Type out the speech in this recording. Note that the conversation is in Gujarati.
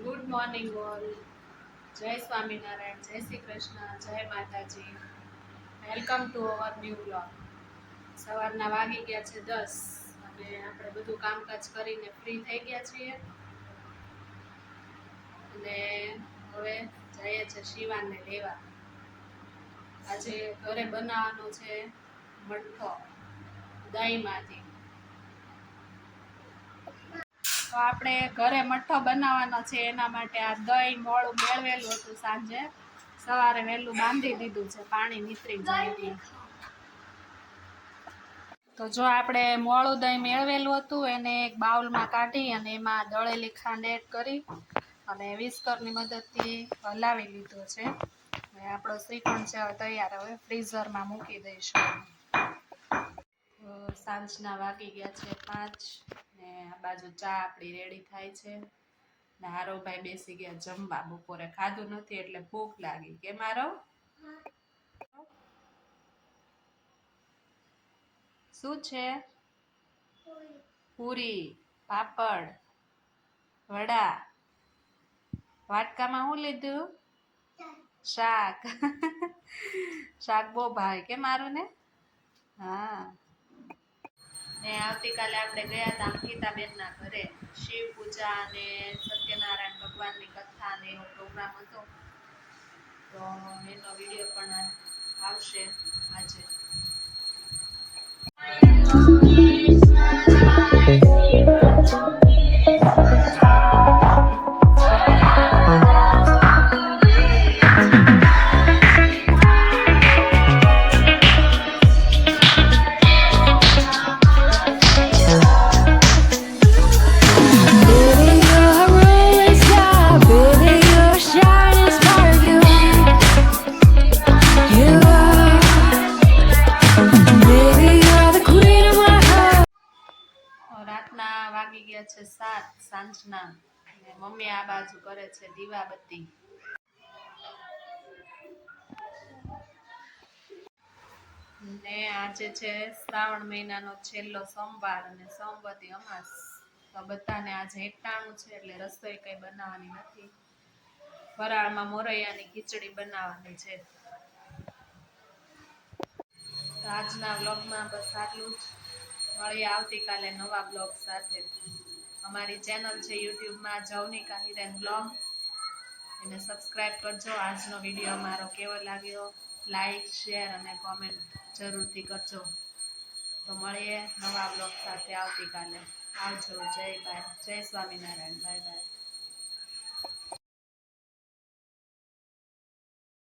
Good morning all. જય સ્વામિનારાયણ, જય શ્રી કૃષ્ણ, જય માતાજી. Welcome to our new blog. સવારના વાગી ગયા છે 10 અને આપણે બધું કામકાજ કરીને ફ્રી થઈ ગયા છીએ અને હવે જઈએ છે શિવાનને લેવા. આજે ઘરે બનાવવાનો છે મઠ્ઠો દહીંમાંથી. તો આપણે ઘરે મઠ્ઠો બનાવવાનો છે એના માટે આ દહીં મોળું મેળવેલું હતું સાંજે. સવારે વહેલું બાંધી દીધું છે પાણી નીતરી જાય એટલે. તો જો આપણે મોળું દહીં મેળવેલું હતું એને એક બાઉલમાં કાઢી અને એમાં દળેલી ખાંડ એડ કરી અને વિસ્કરની મદદથી હલાવી લીધો છે. હવે આપણો શ્રીખંડ છે હવે તૈયાર. હવે ફ્રીઝરમાં મૂકી દઈશું. સાંજના વાગી ગયા છે 5 ને આ બાજુ ચા આપણી રેડી થાય છે ને હારોભાઈ બેસી ગયા જમવા. બપોરે ખાધું નથી એટલે ભૂખ લાગી. કે મારો શું છે? પૂરી, પાપડ, વડા. વાટકામાં શું લીધું? શાક. શાક બહુ ભાવે કે મારું ને? હા. ને આવતીકાલે આપણે ગયા હતા અંકિતાબેનના ઘરે. શિવ પૂજા અને સત્યનારાયણ ભગવાનની કથા ને એવો પ્રોગ્રામ હતો. તો એનો વિડીયો પણ આવશે આજે. રાતના વાગી ગયા છે 7 સાંજના. મમ્મી આ બાજુ કરે છે દીવાબત્તી. ને આજે છે શ્રાવણ મહિનાનો છેલ્લો સોમવાર અને સોમવતી અમાસ. તો બધાને આજે એકટાણું છે એટલે રસોઈ કઈ બનાવવાની નથી. ફરાળમાં મોરૈયાની ખીચડી બનાવવાની છે. તો આજના વ્લોગમાં બસ આટલું જ. મળીએ આવતીકાલે નવા બ્લોગ સાથે. અમારી ચેનલ છે યુટ્યુબમાં જવનિકા હિરેન બ્લોગ, એને સબસ્ક્રાઈબ કરજો. આજનો વિડીયો મારો કેવો લાગ્યો લાઈક, શેર અને કોમેન્ટ જરૂરથી કરજો. તો મળીએ નવા બ્લોગ સાથે આવતીકાલે. આવજો. જય સ્વામિનારાયણ. Bye bye.